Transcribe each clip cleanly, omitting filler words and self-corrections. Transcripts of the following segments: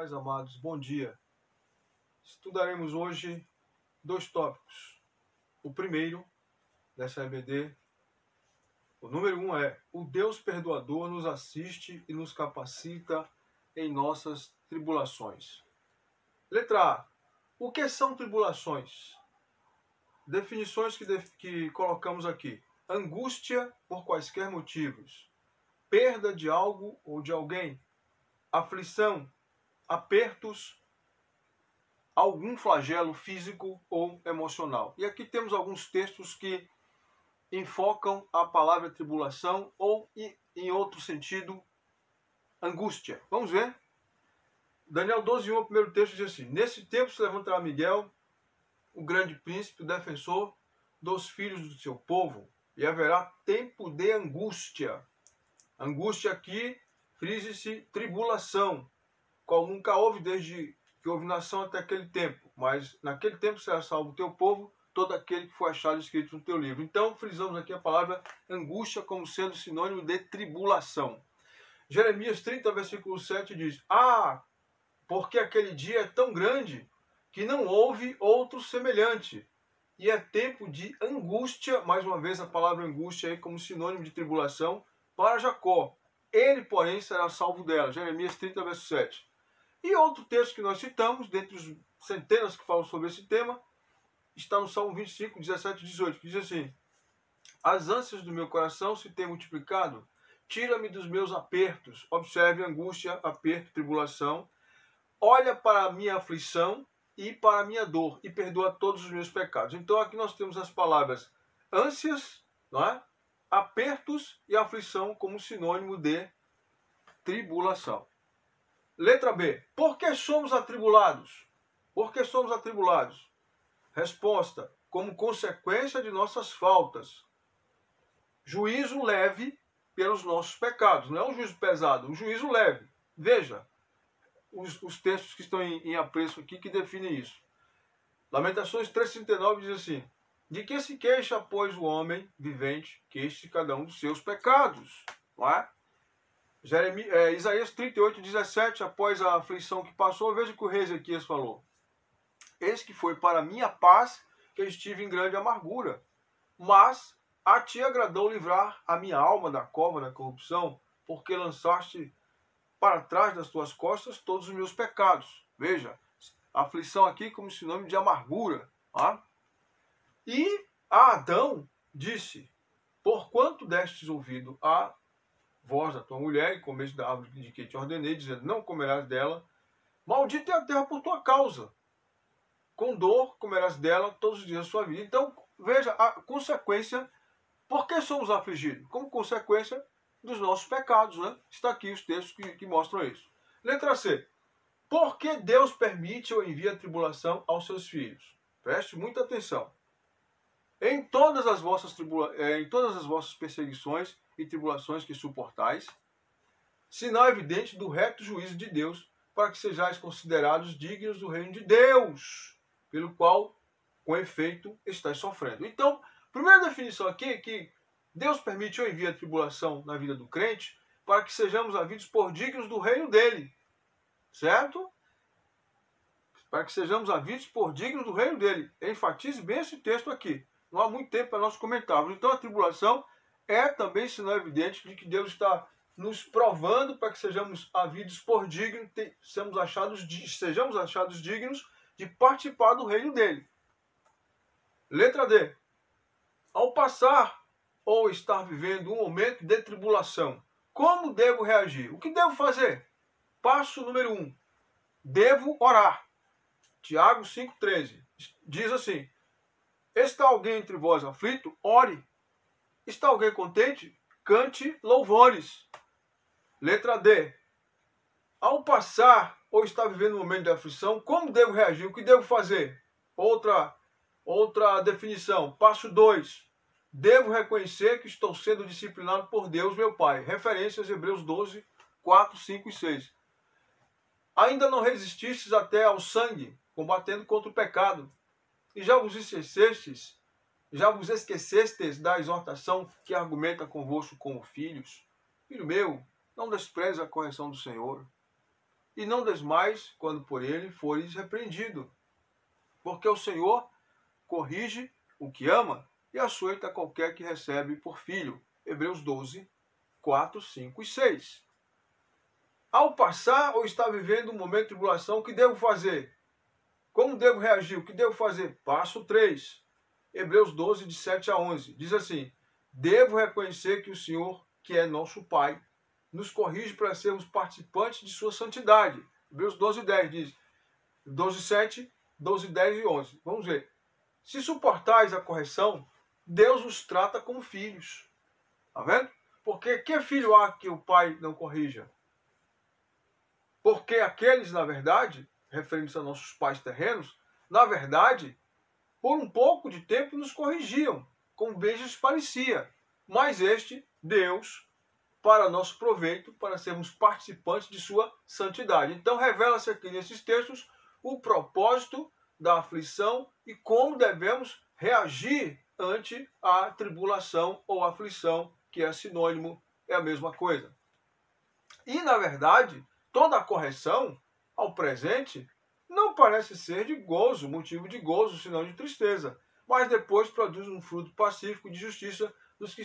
Pais amados, bom dia. Estudaremos hoje dois tópicos. O primeiro, dessa EBD, o número 1 é: o Deus perdoador nos assiste e nos capacita em nossas tribulações. Letra A. O que são tribulações? Definições que colocamos aqui: angústia por quaisquer motivos, perda de algo ou de alguém, aflição, apertos, algum flagelo físico ou emocional. E aqui temos alguns textos que enfocam a palavra tribulação ou, em outro sentido, angústia. Vamos ver? Daniel 12:1, o primeiro texto diz assim: nesse tempo se levantará Miguel, o grande príncipe, o defensor dos filhos do seu povo, e haverá tempo de angústia. Angústia aqui, frise-se, tribulação, qual nunca houve desde que houve nação até aquele tempo. Mas naquele tempo será salvo o teu povo, todo aquele que foi achado escrito no teu livro. Então, frisamos aqui a palavra angústia como sendo sinônimo de tribulação. Jeremias 30, versículo 7 diz: porque aquele dia é tão grande que não houve outro semelhante. E é tempo de angústia, mais uma vez a palavra angústia aí como sinônimo de tribulação, para Jacó. Ele, porém, será salvo dela. Jeremias 30, verso 7. E outro texto que nós citamos, dentre os centenas que falam sobre esse tema, está no Salmo 25, 17 e 18, que diz assim: as ânsias do meu coração se têm multiplicado, tira-me dos meus apertos. Observe: angústia, aperto, tribulação. Olha para a minha aflição e para a minha dor, e perdoa todos os meus pecados. Então aqui nós temos as palavras ânsias, não é? Apertos e aflição como sinônimo de tribulação. Letra B. Por que somos atribulados? Por que somos atribulados? Resposta: como consequência de nossas faltas. Juízo leve pelos nossos pecados. Não é um juízo pesado, um juízo leve. Veja os textos que estão em apreço aqui que definem isso. Lamentações 3,39 diz assim: de que se queixa, pois, o homem vivente, queixe cada um dos seus pecados. Não é? Isaías 38:17, após a aflição que passou, veja o que o rei Ezequias falou: eis que foi para minha paz que eu estive em grande amargura, mas a ti agradou livrar a minha alma da cova da corrupção, porque lançaste para trás das tuas costas todos os meus pecados. Veja, aflição aqui como sinônimo de amargura. Tá? E a Adão disse: porquanto destes ouvido a voz da tua mulher, e comeste da árvore de que te ordenei, dizendo: não comerás dela, maldita é a terra por tua causa, com dor comerás dela todos os dias da sua vida. Então, veja a consequência. Por que somos afligidos? Como consequência dos nossos pecados, né? Está aqui os textos que mostram isso. Letra C. Por que Deus permite ou envia tribulação aos seus filhos? Preste muita atenção. Em todas as vossas perseguições e tribulações que suportais, sinal evidente do reto juízo de Deus, para que sejais considerados dignos do reino de Deus, pelo qual, com efeito, estáis sofrendo. Então, primeira definição aqui é que Deus permite ou envia tribulação na vida do crente para que sejamos havidos por dignos do reino dele. Certo? Para que sejamos havidos por dignos do reino dele. Enfatize bem esse texto aqui. Não há muito tempo para nós comentarmos. Então a tribulação é também sinal evidente de que Deus está nos provando para que sejamos havidos por dignos, sejamos achados dignos de participar do reino dele. Letra D. Ao passar ou estar vivendo um momento de tribulação, como devo reagir? O que devo fazer? Passo número 1. Devo orar. Tiago 5,13 diz assim: está alguém entre vós aflito? Ore. Está alguém contente? Cante louvores. Letra D. Ao passar ou estar vivendo um momento de aflição, como devo reagir? O que devo fazer? Outra definição. Passo 2. Devo reconhecer que estou sendo disciplinado por Deus, meu Pai. Referências Hebreus 12, 4, 5 e 6. Ainda não resististes até ao sangue, combatendo contra o pecado. E já vos esquecestes da exortação que argumenta convosco como filhos. Filho meu, não despreze a correção do Senhor. e não desmais quando por ele fores repreendido. Porque o Senhor corrige o que ama e açoita qualquer que recebe por filho. Hebreus 12, 4, 5 e 6. Ao passar ou estar vivendo um momento de tribulação, o que devo fazer? Como devo reagir? O que devo fazer? Passo 3. Hebreus 12, de 7 a 11. Diz assim: devo reconhecer que o Senhor, que é nosso Pai, nos corrige para sermos participantes de sua santidade. Hebreus 12, 10 diz, 12, 7, 12, 10 e 11. Vamos ver. Se suportais a correção, Deus os trata como filhos. Está vendo? Porque que filho há que o pai não corrija? Porque aqueles, na verdade, referindo-se a nossos pais terrenos, na verdade, por um pouco de tempo nos corrigiam, como bem lhes parecia. Mas este, Deus, para nosso proveito, para sermos participantes de sua santidade. Então revela-se aqui nesses textos o propósito da aflição e como devemos reagir ante a tribulação ou aflição, que é sinônimo, é a mesma coisa. E, na verdade, toda a correção, ao presente, não parece ser de gozo, motivo de gozo, senão de tristeza, mas depois produz um fruto pacífico de justiça dos que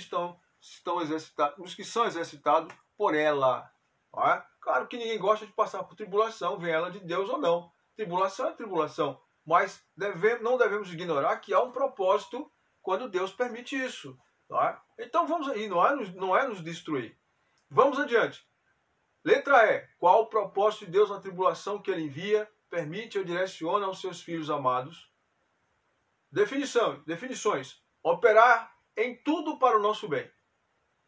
são exercitados por ela. Não é? Claro que ninguém gosta de passar por tribulação, venha ela de Deus ou não. Tribulação é tribulação, mas não devemos ignorar que há um propósito quando Deus permite isso. Não é? Então vamos aí, não é nos destruir. Vamos adiante. Letra E. Qual o propósito de Deus na tribulação que ele envia, permite ou direciona aos seus filhos amados? Definições. Operar em tudo para o nosso bem.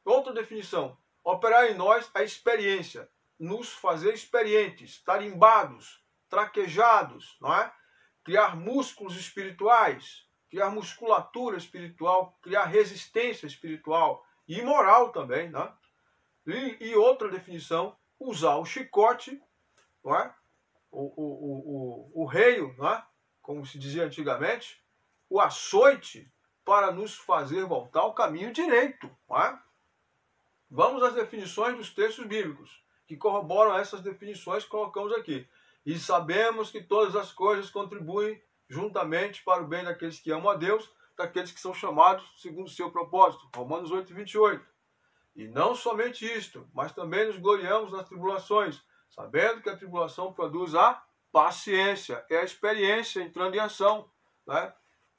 Outra definição. Operar em nós a experiência. Nos fazer experientes, tarimbados, traquejados, não é? Criar músculos espirituais, criar musculatura espiritual, criar resistência espiritual e moral também, né? E outra definição, usar o chicote, não é? o reio, não é? Como se dizia antigamente, o açoite para nos fazer voltar ao caminho direito. Não é? Vamos às definições dos textos bíblicos, que corroboram essas definições que colocamos aqui. E sabemos que todas as coisas contribuem juntamente para o bem daqueles que amam a Deus, daqueles que são chamados segundo o seu propósito. Romanos 8, 28. E não somente isto, mas também nos gloriamos nas tribulações, sabendo que a tribulação produz a paciência, é a experiência entrando em ação. Né?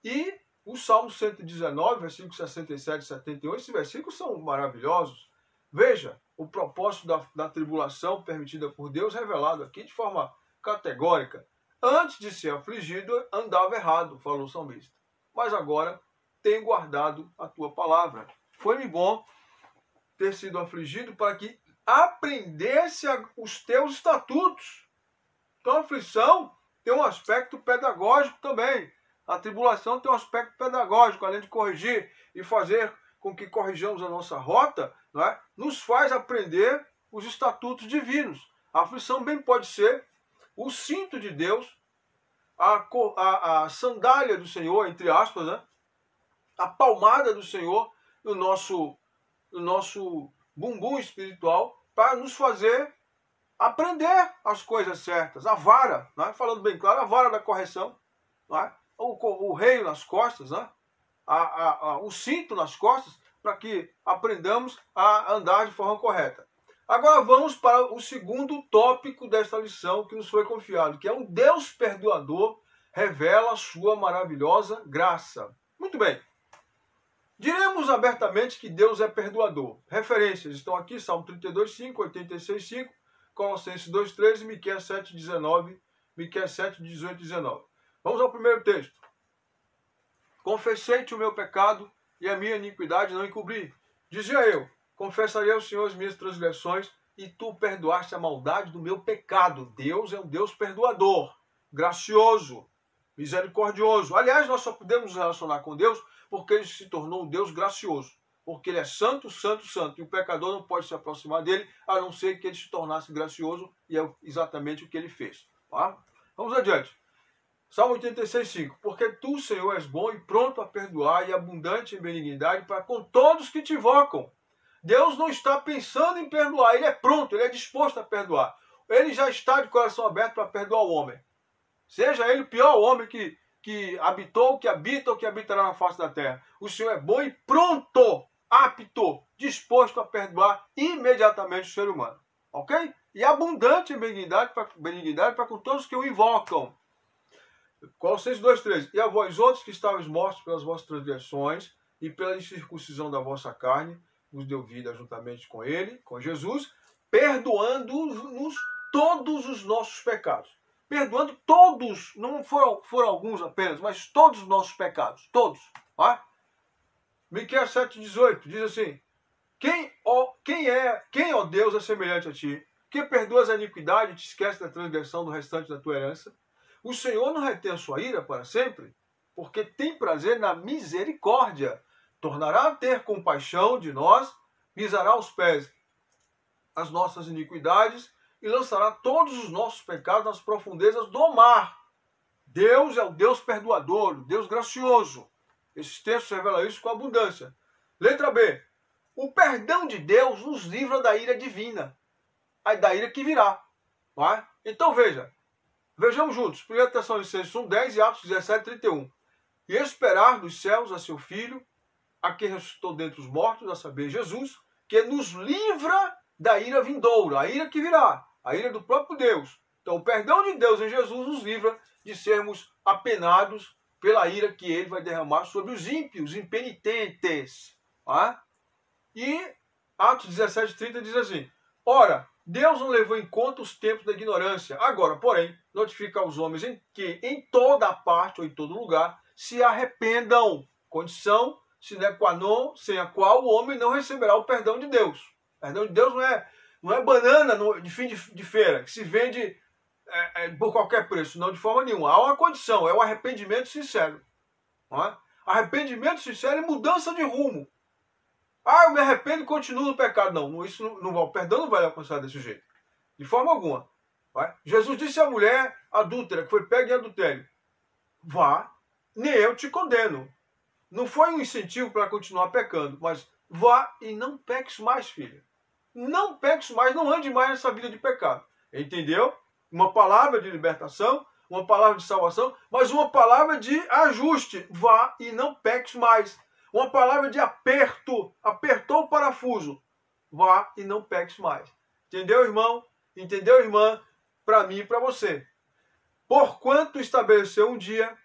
E o Salmo 119, versículos 67 e 71, esses versículos são maravilhosos. Veja, o propósito da tribulação permitida por Deus revelado aqui de forma categórica. Antes de ser afligido, andava errado, falou o salmista. Mas agora tenho guardado a tua palavra. Foi-me bom ter sido afligido para que aprendesse os teus estatutos. Então a aflição tem um aspecto pedagógico também. A tribulação tem um aspecto pedagógico, além de corrigir e fazer com que corrijamos a nossa rota, não é? Nos faz aprender os estatutos divinos. A aflição bem pode ser o cinto de Deus, a sandália do Senhor, entre aspas, né? A palmada do Senhor no nosso bumbum espiritual, para nos fazer aprender as coisas certas. A vara, né? Falando bem claro, a vara da correção, né? O reio nas costas, né? O cinto nas costas, para que aprendamos a andar de forma correta. Agora vamos para o segundo tópico desta lição que nos foi confiado, que é um Deus perdoador revela a sua maravilhosa graça. Muito bem. Diremos abertamente que Deus é perdoador. Referências estão aqui, Salmo 32, 5, 86, 5, Colossenses 2, 13, Miqueias 7, 19, Miqueias 7, 18 e 19. Vamos ao primeiro texto. Confessei-te o meu pecado e a minha iniquidade não encobri. Dizia eu, confessarei ao Senhor as minhas transgressões e tu perdoaste a maldade do meu pecado. Deus é um Deus perdoador, gracioso, misericordioso. Aliás, nós só podemos nos relacionar com Deus porque ele se tornou um Deus gracioso. Porque ele é santo, santo, santo. E o pecador não pode se aproximar dele, a não ser que ele se tornasse gracioso, e é exatamente o que ele fez. Tá? Vamos adiante. Salmo 86, 5. Porque tu, Senhor, és bom e pronto a perdoar e abundante em benignidade para com todos que te invocam. Deus não está pensando em perdoar, ele é pronto, ele é disposto a perdoar. ele já está de coração aberto para perdoar o homem. Seja ele o pior homem que habitou, que habita ou que habitará na face da terra. O Senhor é bom e pronto, apto, disposto a perdoar imediatamente o ser humano. Ok? E abundante em benignidade para com todos que o invocam. Colossenses 2,13. E a vós outros que estáveis mortos pelas vossas transgressões e pela incircuncisão da vossa carne, vos deu vida juntamente com ele, com Jesus, perdoando-nos todos os nossos pecados. Perdoando todos, não foram alguns apenas, mas todos os nossos pecados. Todos. Tá? Miqueias 7,18 diz assim: Quem, ó Deus, é semelhante a ti, que perdoas a iniquidade e te esquece da transgressão do restante da tua herança? O Senhor não retém a sua ira para sempre, porque tem prazer na misericórdia. Tornará a ter compaixão de nós, pisará aos pés as nossas iniquidades e lançará todos os nossos pecados nas profundezas do mar. Deus é o Deus perdoador, o Deus gracioso. Esses textos revelam isso com abundância. Letra B. O perdão de Deus nos livra da ira divina, da ira que virá. Tá? Então vejamos juntos. 1 Tessalonicenses 1,10 e Atos 17,31. E esperar dos céus a seu Filho, a quem ressuscitou dentre os mortos, a saber, Jesus, que nos livra da ira vindoura, a ira que virá, a ira do próprio Deus. Então o perdão de Deus em Jesus nos livra de sermos apenados pela ira que ele vai derramar sobre os ímpios, impenitentes. Tá? E Atos 17,30 diz assim: Ora, Deus não levou em conta os tempos da ignorância. Agora, porém, notifica aos homens que em toda parte ou em todo lugar se arrependam. Condição sine qua non, sem a qual o homem não receberá o perdão de Deus. O perdão de Deus não é banana de fim de feira, que se vende por qualquer preço, não de forma nenhuma. Há uma condição, é o arrependimento sincero. Não é? Arrependimento sincero e mudança de rumo. Ah, eu me arrependo e continuo no pecado. Não, isso não vai, o perdão não vai alcançar desse jeito. De forma alguma. Vai? Jesus disse à mulher adúltera, que foi pega em adultério: vá, nem eu te condeno. Não foi um incentivo para continuar pecando, mas vá e não peques mais, filha. Não peques mais, não ande mais nessa vida de pecado. Entendeu? Uma palavra de libertação, uma palavra de salvação, mas uma palavra de ajuste. Vá e não peques mais. Uma palavra de aperto. Apertou o parafuso. Vá e não peques mais. Entendeu, irmão? Entendeu, irmã? Para mim e para você. Porquanto estabeleceu um dia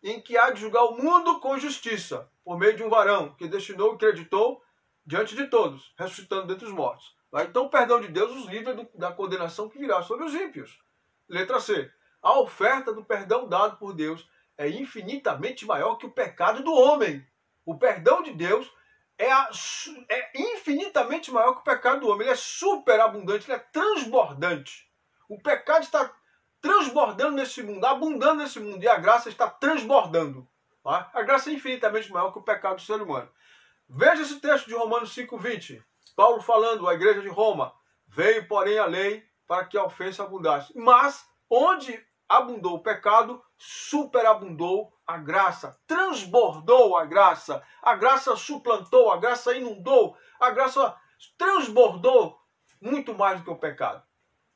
em que há de julgar o mundo com justiça, por meio de um varão que destinou e creditou diante de todos, ressuscitando dentre os mortos. Então o perdão de Deus os livra da condenação que virá sobre os ímpios. Letra C. A oferta do perdão dado por Deus é infinitamente maior que o pecado do homem. O perdão de Deus é infinitamente maior que o pecado do homem. Ele é superabundante, ele é transbordante. O pecado está transbordando nesse mundo, abundando nesse mundo, e a graça está transbordando. Tá? A graça é infinitamente maior que o pecado do ser humano. Veja esse texto de Romanos 5,20. Paulo falando à igreja de Roma: veio, porém, a lei para que a ofensa abundasse. Mas, onde abundou o pecado, superabundou a graça, transbordou a graça suplantou, a graça inundou, a graça transbordou muito mais do que o pecado.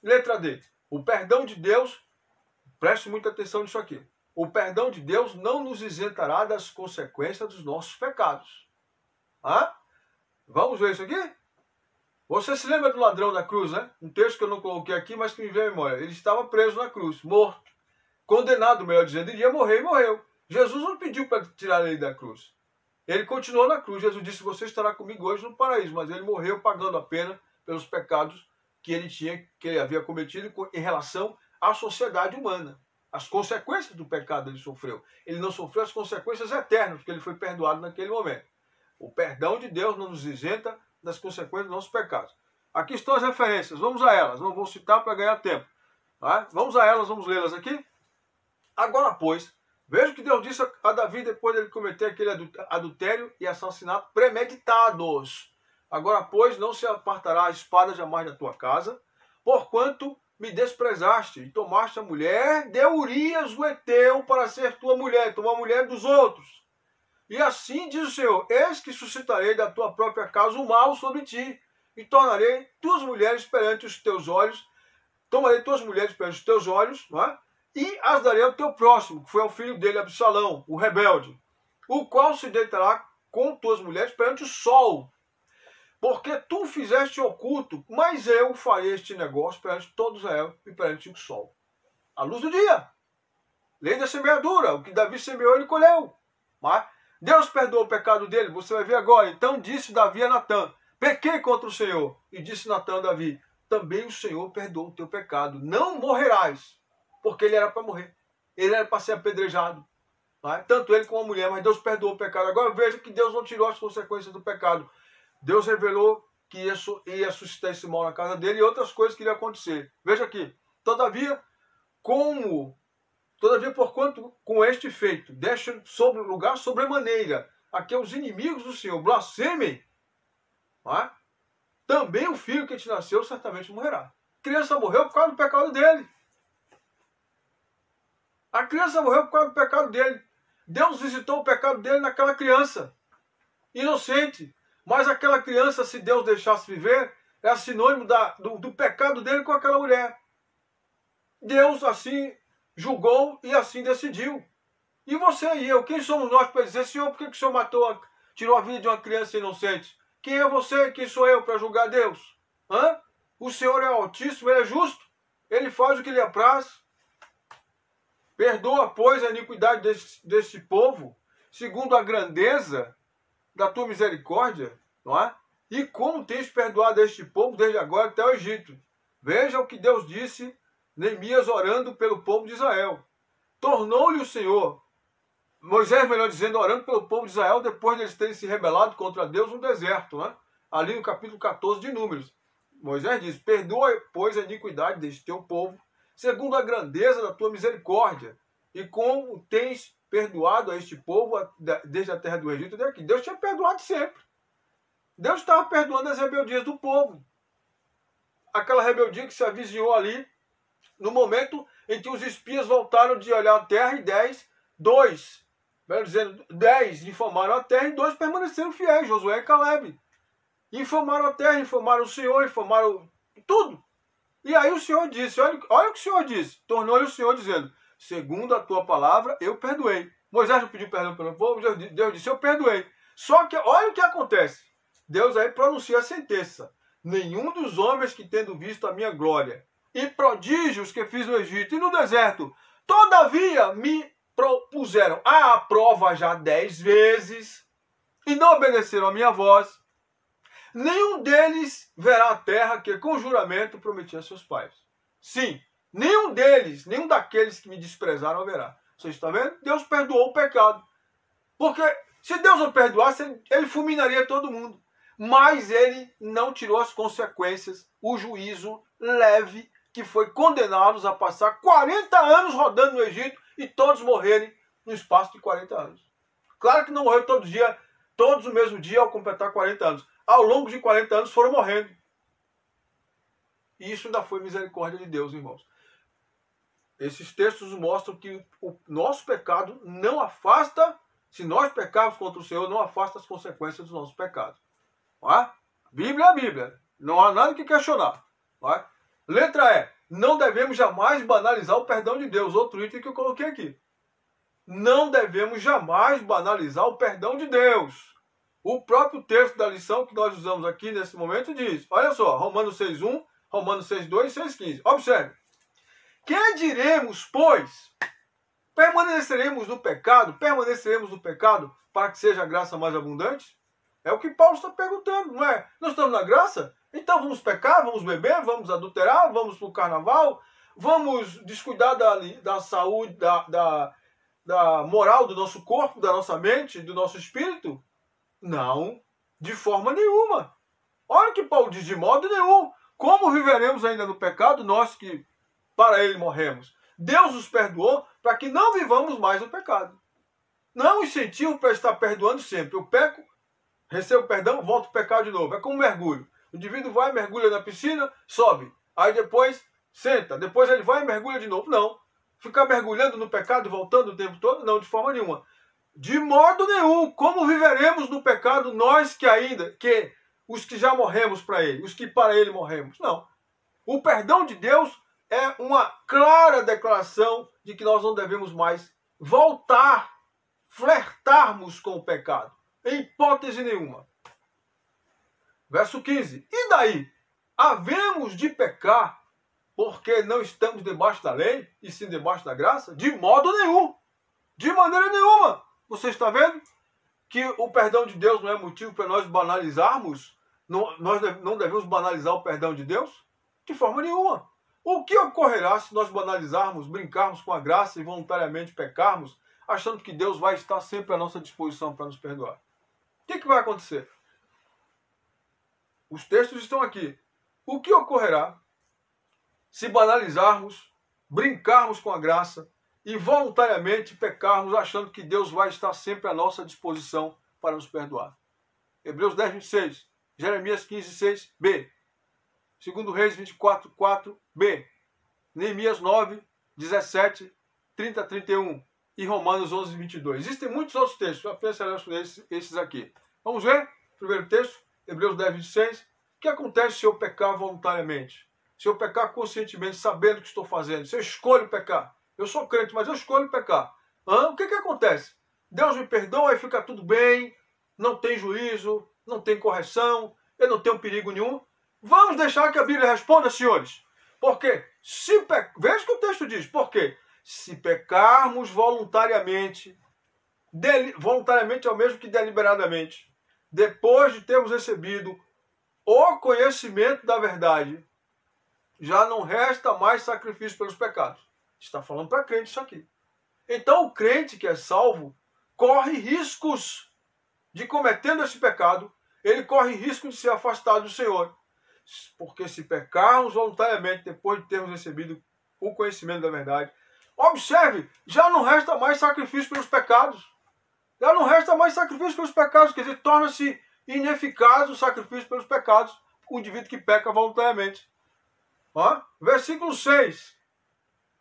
Letra D. O perdão de Deus, preste muita atenção nisso aqui. O perdão de Deus não nos isentará das consequências dos nossos pecados. Vamos ver isso aqui? Você se lembra do ladrão da cruz, né? Um texto que eu não coloquei aqui, mas que me veio à memória. Ele estava preso na cruz, morto, condenado, melhor dizendo, iria morrer e morreu. Jesus não pediu para tirar ele da cruz. Ele continuou na cruz. Jesus disse: você estará comigo hoje no paraíso. Mas ele morreu pagando a pena pelos pecados que ele havia cometido em relação à sociedade humana. As consequências do pecado ele sofreu. Ele não sofreu as consequências eternas, porque ele foi perdoado naquele momento. O perdão de Deus não nos isenta das consequências dos nossos pecados. Aqui estão as referências, vamos a elas. Não vou citar para ganhar tempo. Tá? Vamos a elas, vamos lê-las aqui. Agora, pois, veja o que Deus disse a Davi depois de ele cometer aquele adultério e assassinato premeditados. Agora, pois, não se apartará a espada jamais da tua casa, porquanto me desprezaste e tomaste a mulher de Urias o Heteu para ser tua mulher, tomar a mulher dos outros. E assim diz o Senhor: eis que suscitarei da tua própria casa o mal sobre ti, e tornarei tuas mulheres perante os teus olhos, Tomarei tuas mulheres perante os teus olhos, não é? E as darei ao teu próximo, que foi ao filho dele, Absalão, o rebelde, o qual se deitará com tuas mulheres perante o sol. Porque tu fizeste oculto, mas eu farei este negócio perante todo Israel e perante o sol. A luz do dia. Lei da semeadura. O que Davi semeou, ele colheu. Mas Deus perdoou o pecado dele. Você vai ver agora. Então disse Davi a Natã: pequei contra o Senhor. E disse Natã a Davi: também o Senhor perdoou o teu pecado. Não morrerás. Porque ele era para morrer. Ele era para ser apedrejado. Tanto ele como a mulher. Mas Deus perdoou o pecado. Agora veja que Deus não tirou as consequências do pecado. Deus revelou que isso ia suscitar esse mal na casa dele e outras coisas que iriam acontecer. Veja aqui. Todavia, porquanto com este feito deixa sobre o lugar sobremaneira a que os inimigos do Senhor blasfemem, também o filho que te nasceu certamente morrerá. A criança morreu por causa do pecado dele. A criança morreu por causa do pecado dele. Deus visitou o pecado dele naquela criança. Inocente. Mas aquela criança, se Deus deixasse viver, é sinônimo do pecado dele com aquela mulher. Deus assim julgou e assim decidiu. E você e eu, quem somos nós para dizer: Senhor, por que o Senhor tirou a vida de uma criança inocente? Quem é você e quem sou eu para julgar Deus? O Senhor é altíssimo, Ele é justo. Ele faz o que lhe apraz. Perdoa, pois, a iniquidade deste povo, segundo a grandeza da tua misericórdia, não é? E como tens perdoado este povo desde agora até o Egito. Veja o que Deus disse, Neemias orando pelo povo de Israel. Tornou-lhe o Senhor, Moisés, melhor dizendo, orando pelo povo de Israel, depois de eles terem se rebelado contra Deus no deserto, né? Ali no capítulo 14 de Números. Moisés diz: perdoa, pois, a iniquidade deste teu povo, segundo a grandeza da tua misericórdia, e como tens perdoado a este povo desde a terra do Egito até aqui. Deus tinha perdoado sempre. Deus estava perdoando as rebeldias do povo. Aquela rebeldia que se avizinhou ali, no momento em que os espias voltaram de olhar a terra, e 10 informaram a terra e 2 permaneceram fiéis, Josué e Caleb. Informaram a terra, informaram o Senhor, informaram tudo. E aí o Senhor disse, olha o que o Senhor disse. Tornou-lhe o Senhor dizendo: segundo a tua palavra, eu perdoei. Moisés não pediu perdão pelo povo, Deus disse: eu perdoei. Só que olha o que acontece. Deus aí pronuncia a sentença: nenhum dos homens que, tendo visto a minha glória e prodígios que fiz no Egito e no deserto, todavia me propuseram à prova já 10 vezes e não obedeceram a minha voz, nenhum deles verá a terra que com juramento prometi a seus pais. Sim, nenhum deles, nenhum daqueles que me desprezaram verá. Você está vendo? Deus perdoou o pecado. Porque se Deus não perdoasse, ele fulminaria todo mundo. Mas ele não tirou as consequências, o juízo leve, que foi condená-los a passar 40 anos rodando no Egito e todos morrerem no espaço de 40 anos. Claro que não morreram todos no mesmo dia ao completar 40 anos. Ao longo de 40 anos foram morrendo. E isso ainda foi misericórdia de Deus, irmãos. Esses textos mostram que o nosso pecado não afasta, se nós pecarmos contra o Senhor, não afasta as consequências dos nossos pecados. A Bíblia é a Bíblia. Não há nada que questionar. Letra E. Não devemos jamais banalizar o perdão de Deus. Outro item que eu coloquei aqui. Não devemos jamais banalizar o perdão de Deus. O próprio texto da lição que nós usamos aqui nesse momento diz, olha só, Romanos 6.1, Romanos 6.2 e 6.15. Observe. Que diremos, pois? Permaneceremos no pecado para que seja a graça mais abundante? É o que Paulo está perguntando, não é? Nós estamos na graça? Então vamos pecar, vamos beber, vamos adulterar, vamos para o carnaval, vamos descuidar da saúde, da moral do nosso corpo, da nossa mente, do nosso espírito? Não, de forma nenhuma. Olha o que Paulo diz: de modo nenhum. Como viveremos ainda no pecado, nós que para ele morremos? Deus nos perdoou para que não vivamos mais no pecado. Não é um incentivo para estar perdoando sempre. Eu peco, recebo perdão, volto a pecar de novo. É como um mergulho. O indivíduo vai, mergulha na piscina, sobe. Aí depois senta. Depois ele vai e mergulha de novo. Não. Ficar mergulhando no pecado e voltando o tempo todo? Não, de forma nenhuma. De modo nenhum. Como viveremos no pecado nós os que já morremos para ele, os que para ele morremos? Não. O perdão de Deus é uma clara declaração de que nós não devemos mais flertarmos com o pecado. Em hipótese nenhuma. Verso 15. E daí? Havemos de pecar porque não estamos debaixo da lei e sim debaixo da graça? De modo nenhum. De maneira nenhuma. Você está vendo que o perdão de Deus não é motivo para nós banalizarmos? Nós não devemos banalizar o perdão de Deus? De forma nenhuma. O que ocorrerá se nós banalizarmos, brincarmos com a graça e voluntariamente pecarmos, achando que Deus vai estar sempre à nossa disposição para nos perdoar? O que vai acontecer? Os textos estão aqui. O que ocorrerá se banalizarmos, brincarmos com a graça e voluntariamente pecarmos, achando que Deus vai estar sempre à nossa disposição para nos perdoar? Hebreus 10, 26, Jeremias 15, 6, B. 2 Reis 24, 4, B. Neemias 9, 17, 30, 31 e Romanos 11, 22. Existem muitos outros textos, eu apenas seleciono esses aqui. Vamos ver? Primeiro texto, Hebreus 10, 26. O que acontece se eu pecar voluntariamente? Se eu pecar conscientemente, sabendo o que estou fazendo? Se eu escolho pecar? Eu sou crente, mas eu escolho pecar. O que acontece? Deus me perdoa e fica tudo bem, não tem juízo, não tem correção, eu não tenho perigo nenhum. Vamos deixar que a Bíblia responda, senhores. Porque veja o que o texto diz. Porque se pecarmos voluntariamente é o mesmo que deliberadamente, depois de termos recebido o conhecimento da verdade, já não resta mais sacrifício pelos pecados. Está falando para crente isso aqui. Então o crente que é salvo corre riscos de, cometendo esse pecado, ele corre risco de ser afastado do Senhor. Porque se pecarmos voluntariamente depois de termos recebido o conhecimento da verdade, observe, já não resta mais sacrifício pelos pecados. Já não resta mais sacrifício pelos pecados, quer dizer, torna-se ineficaz o sacrifício pelos pecados, o indivíduo que peca voluntariamente. Versículo 6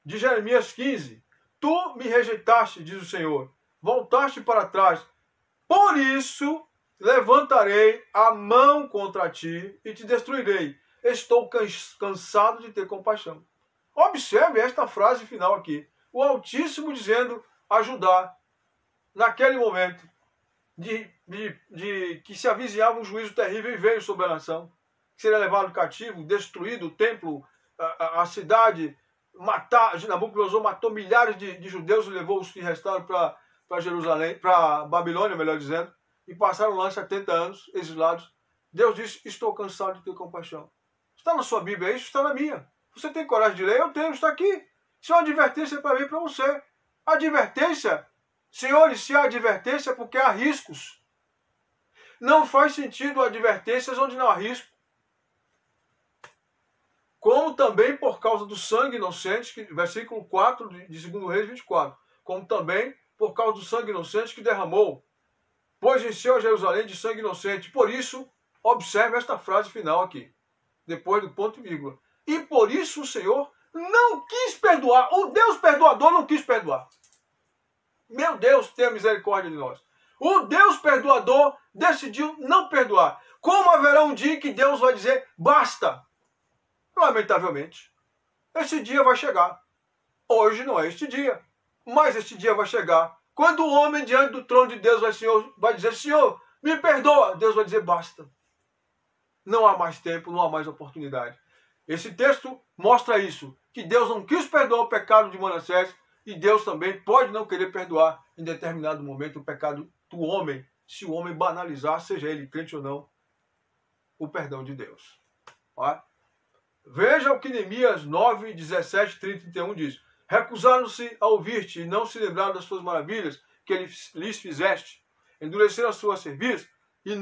de Jeremias 15. Tu me rejeitaste, diz o Senhor, voltaste para trás. Por isso levantarei a mão contra ti e te destruirei. Estou cansado de ter compaixão. Observe esta frase final aqui. O Altíssimo dizendo a Judá, naquele momento, de que se avizinhava um juízo terrível e veio sobre a nação, que seria levado cativo, destruído o templo, a cidade, Nabucodonosor matou milhares de judeus e levou os que restaram para Jerusalém, para Babilônia, melhor dizendo, e passaram lá 70 anos exilados. Deus disse, estou cansado de ter compaixão. Está na sua Bíblia isso? Está na minha. Você tem coragem de ler? Eu tenho, está aqui. Isso é uma advertência para mim e para você. Advertência, senhores, se há advertência é porque há riscos. Não faz sentido advertências onde não há risco. Como também por causa do sangue inocente, versículo 4 de 2 Reis 24. Como também por causa do sangue inocente que derramou, pois encheu a Jerusalém de sangue inocente. Por isso, observe esta frase final aqui, depois do ponto e vírgula. E por isso o Senhor não quis perdoar. O Deus perdoador não quis perdoar. Meu Deus, tenha misericórdia de nós. O Deus perdoador decidiu não perdoar. Como haverá um dia que Deus vai dizer, basta? Lamentavelmente, esse dia vai chegar. Hoje não é este dia, mas este dia vai chegar. Quando o homem diante do trono de Deus vai dizer, Senhor, me perdoa. Deus vai dizer, basta. Não há mais tempo, não há mais oportunidade. Esse texto mostra isso, que Deus não quis perdoar o pecado de Manassés e Deus também pode não querer perdoar em determinado momento o pecado do homem, se o homem banalizar, seja ele crente ou não, o perdão de Deus. Veja o que Neemias 9, 17, 30 e 31 diz. Recusaram-se a ouvir-te e não se lembraram das tuas maravilhas que lhes fizeste. Endureceram a sua serviço e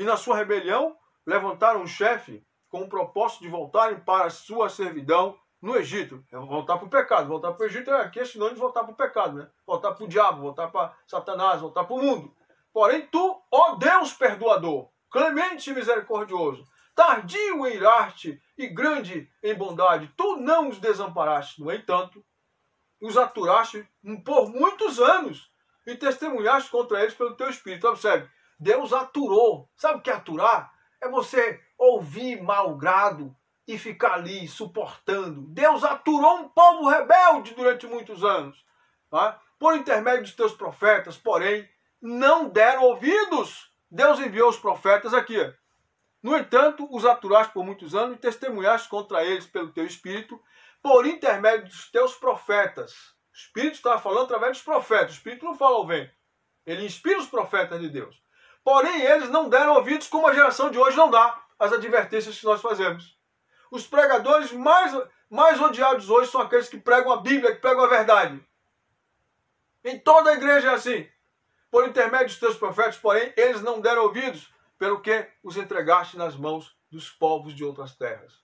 na sua rebelião levantaram um chefe com o propósito de voltarem para a sua servidão no Egito. Voltar para o pecado. Voltar para o Egito aqui é sinônimo de voltar para o pecado, né? Voltar para o diabo, voltar para Satanás, voltar para o mundo. Porém, tu, ó Deus perdoador, clemente e misericordioso, tardio em irar-te e grande em bondade, tu não os desamparaste. No entanto, os aturaste por muitos anos e testemunhaste contra eles pelo teu espírito. Observe, Deus aturou. Sabe o que é aturar? É você ouvir mau grado, e ficar ali suportando. Deus aturou um povo rebelde durante muitos anos, tá? Por intermédio dos teus profetas, porém, não deram ouvidos. Deus enviou os profetas aqui. No entanto, os aturaste por muitos anos e testemunhaste contra eles pelo teu Espírito, por intermédio dos teus profetas. O Espírito estava falando através dos profetas. O Espírito não fala ao vento. Ele inspira os profetas de Deus. Porém, eles não deram ouvidos como a geração de hoje não dá às advertências que nós fazemos. Os pregadores mais odiados hoje são aqueles que pregam a Bíblia, que pregam a verdade. Em toda a igreja é assim. Por intermédio dos teus profetas, porém, eles não deram ouvidos, pelo que os entregaste nas mãos dos povos de outras terras.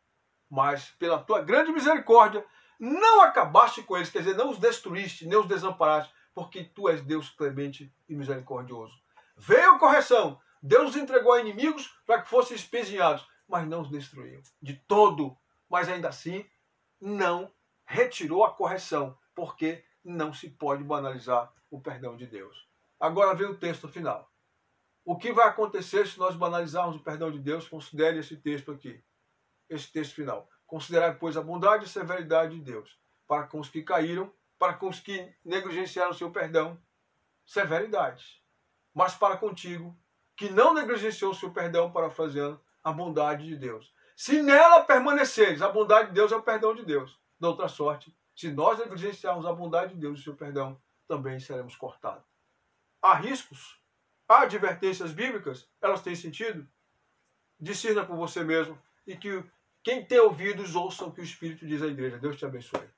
Mas, pela tua grande misericórdia, não acabaste com eles, quer dizer, não os destruíste, nem os desamparaste, porque tu és Deus clemente e misericordioso. Veio a correção, Deus os entregou a inimigos para que fossem espezinhados, mas não os destruiu de todo. Mas ainda assim, não retirou a correção, porque não se pode banalizar o perdão de Deus. Agora vem o texto final. O que vai acontecer se nós banalizarmos o perdão de Deus? Considere esse texto aqui, esse texto final. Considerai, pois, a bondade e severidade de Deus, para com os que caíram, para com os que negligenciaram o seu perdão, severidade. Mas para contigo, que não negligenciou o seu perdão, parafraseando, a bondade de Deus. Se nela permaneceres, a bondade de Deus é o perdão de Deus. Da outra sorte, se nós negligenciarmos a bondade de Deus e o seu perdão, também seremos cortados. Há riscos, há advertências bíblicas, elas têm sentido. Discirna por você mesmo e que quem tem ouvidos ouça o que o Espírito diz à igreja. Deus te abençoe.